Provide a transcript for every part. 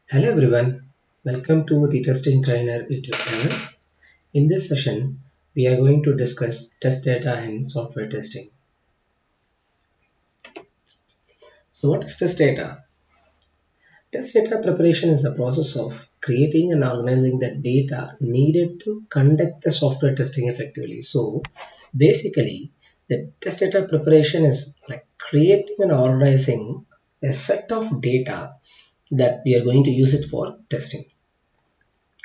Hello everyone, welcome to the Testing Trainer YouTube channel. In this session, we are going to discuss test data and software testing. So what is test data? Test data preparation is a process of creating and organizing the data needed to conduct the software testing effectively. So basically, the test data preparation is like creating and organizing a set of data that we are going to use it for testing.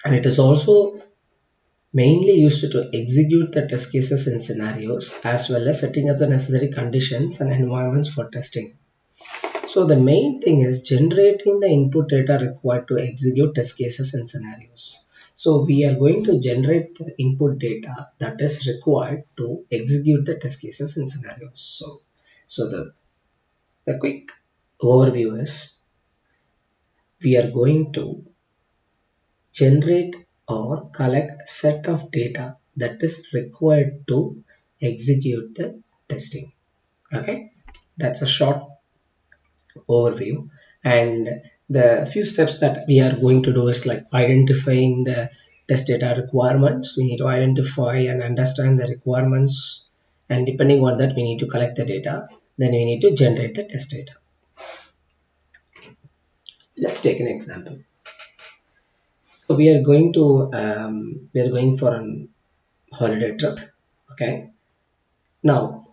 And it is also mainly used to execute the test cases and scenarios as well as setting up the necessary conditions and environments for testing. So the main thing is generating the input data required to execute test cases and scenarios. So we are going to generate the input data that is required to execute the test cases and scenarios. So the quick overview is we are going to generate or collect set of data that is required to execute the testing. Okay, that's a short overview, and the few steps that we are going to do is like identifying the test data requirements. We need to identify and understand the requirements, and depending on that we need to collect the data, then we need to generate the test data. Let's take an example. So we are going for an holiday trip. Okay, now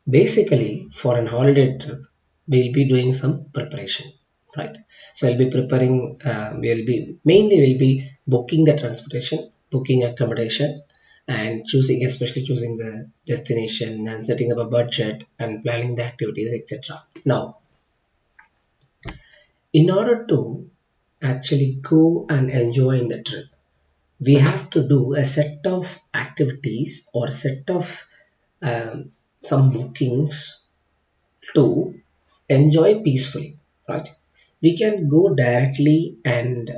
basically for an holiday trip we'll be doing some preparation, right? So I'll be preparing, we'll be booking the transportation, booking accommodation, and especially choosing the destination and setting up a budget and planning the activities, etc. Now in order to actually go and enjoy in the trip, we have to do a set of activities or set of some bookings to enjoy peacefully, right? We can go directly and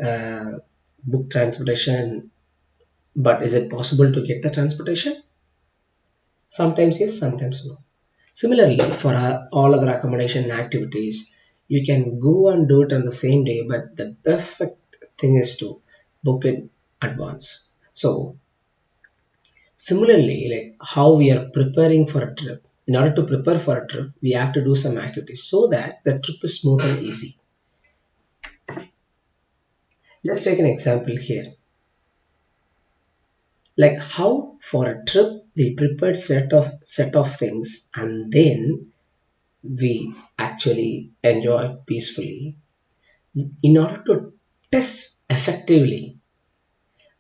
book transportation, but is it possible to get the transportation? Sometimes yes, sometimes no. Similarly, for all other accommodation activities, you can go and do it on the same day, but the perfect thing is to book it advance. So similarly, like how we are preparing for a trip, in order to prepare for a trip, we have to do some activities so that the trip is smooth and easy. Let's take an example here. Like how for a trip we prepared set of things and then we actually enjoy peacefully. In order to test effectively,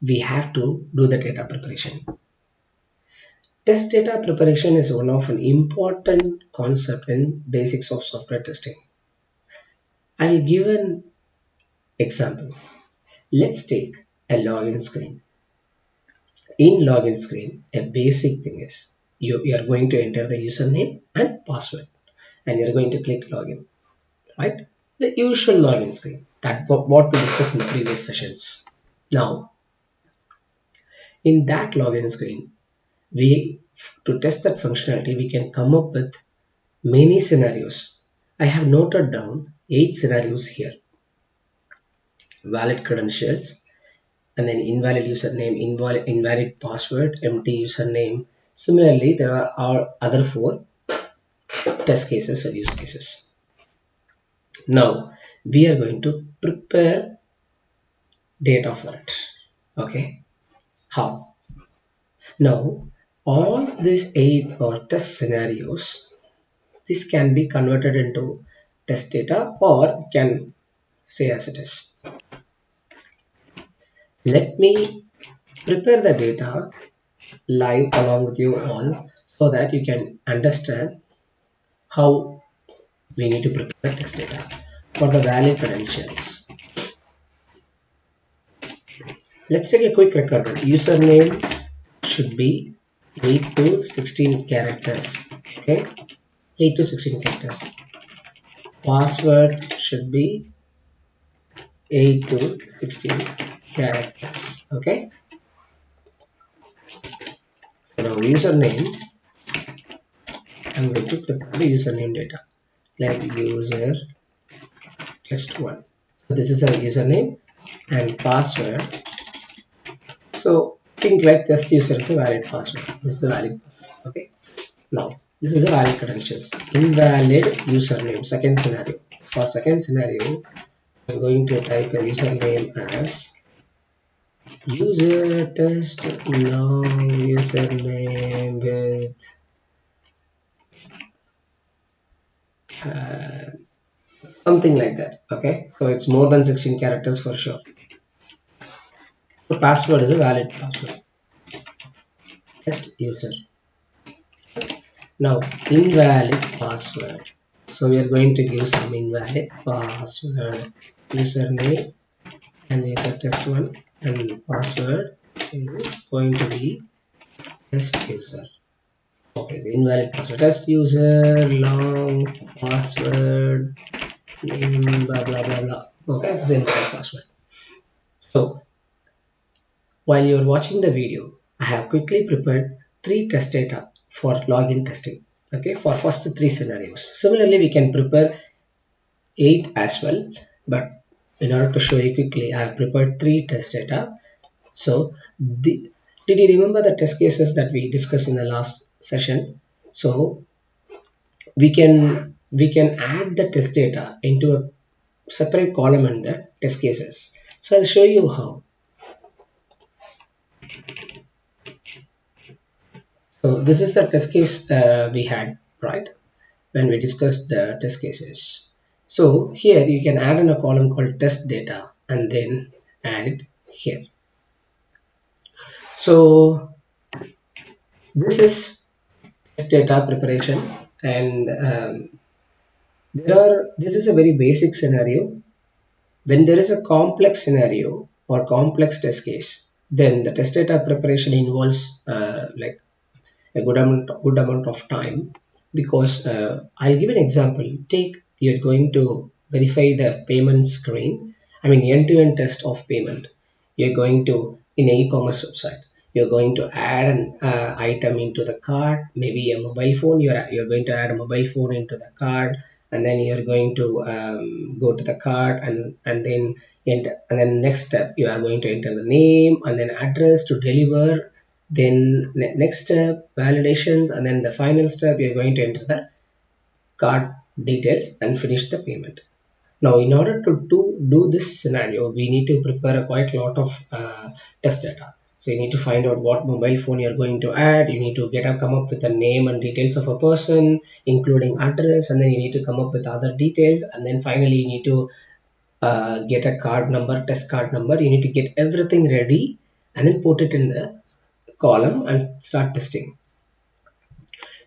we have to do the data preparation. Test data preparation is one of an important concept in basics of software testing. I'll give an example. Let's take a login screen. In login screen, a basic thing is you are going to enter the username and password and you're going to click login, right? The usual login screen that what we discussed in the previous sessions. Now, in that login screen, we to test that functionality, we can come up with many scenarios. I have noted down 8 scenarios here. Valid credentials, and then invalid username, invalid password, empty username. Similarly, there are other 4 test cases or use cases. Now, we are going to prepare data for it. Okay, how? Now, all these 8 or test scenarios, this can be converted into test data or can stay as it is. Let me prepare the data live along with you all so that you can understand how we need to prepare test data. For the valid credentials, let's take a quick record. Username should be 8 to 16 characters. Okay, 8 to 16 characters. Password should be 8 to 16 characters. Okay, now username, I'm going to prepare the username data like user test1. So this is a username and password. So think like test user is a valid password. This is a valid password. Okay. Now this is a valid credentials. Invalid username. Second scenario. For second scenario, I'm going to type a username as user test now username with uh, something like that. Okay. So it's more than 16 characters for sure. So password is a valid password. Test user. Now invalid password. So we are going to give some invalid password, username and user test one, and password is going to be test user. Okay, so invalid password, test user, long password, name, blah blah blah blah. Okay, it's invalid password. So while you're watching the video, I have quickly prepared three test data for login testing. Okay, for first three scenarios. Similarly, we can prepare 8 as well, but in order to show you quickly, I have prepared three test data. So did you remember the test cases that we discussed in the last session? So we can add the test data into a separate column in the test cases. So I'll show you how. So this is the test case we had, right, when we discussed the test cases. So here you can add in a column called test data and then add it here. So this is test data preparation, and there is a very basic scenario. When there is a complex scenario or complex test case, then the test data preparation involves like a good amount of time, because I'll give an example. Take, you're going to verify the payment screen. I mean end-to-end test of payment. You're going to, in an e-commerce website, you're going to add an item into the cart, maybe a mobile phone. You're going to add a mobile phone into the cart, and then you're going to go to the cart, and then next step you are going to enter the name and then address to deliver. Then next step validations, and then the final step you're going to enter the card details and finish the payment. Now in order to do this scenario, we need to prepare a quite lot of test data. So you need to find out what mobile phone you're going to add. You need to come up with the name and details of a person, including address, and then you need to come up with other details, and then finally you need to get a card number, test card number. You need to get everything ready and then put it in the column and start testing.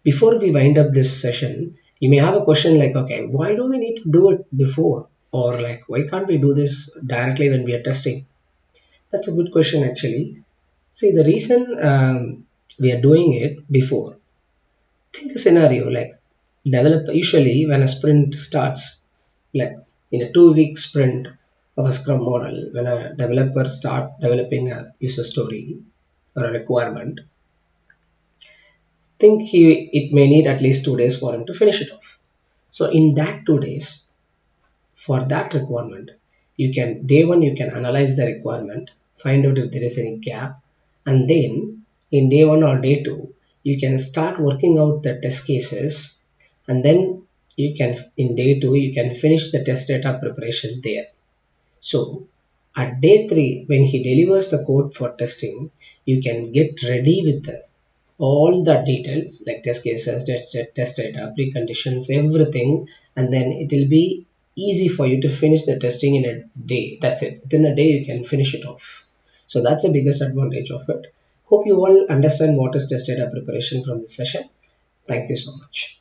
Before we wind up this session, you may have a question like, okay, why do we need to do it before? Or like, why can't we do this directly when we are testing? That's a good question actually. See, the reason we are doing it before, think a scenario like develop usually when a sprint starts, like in a 2-week sprint of a scrum model, when a developer start developing a user story or a requirement, think it may need at least 2 days for him to finish it off. So in that 2 days, for that requirement, you can day one you can analyze the requirement, find out if there is any gap, and then in day one or day two, you can start working out the test cases, and then you can in day two you can finish the test data preparation there. So at day three, when he delivers the code for testing, you can get ready with all the details like test cases, test data, preconditions, everything, and then it will be easy for you to finish the testing in a day. That's it. Within a day, you can finish it off. So that's the biggest advantage of it. Hope you all understand what is test data preparation from this session. Thank you so much.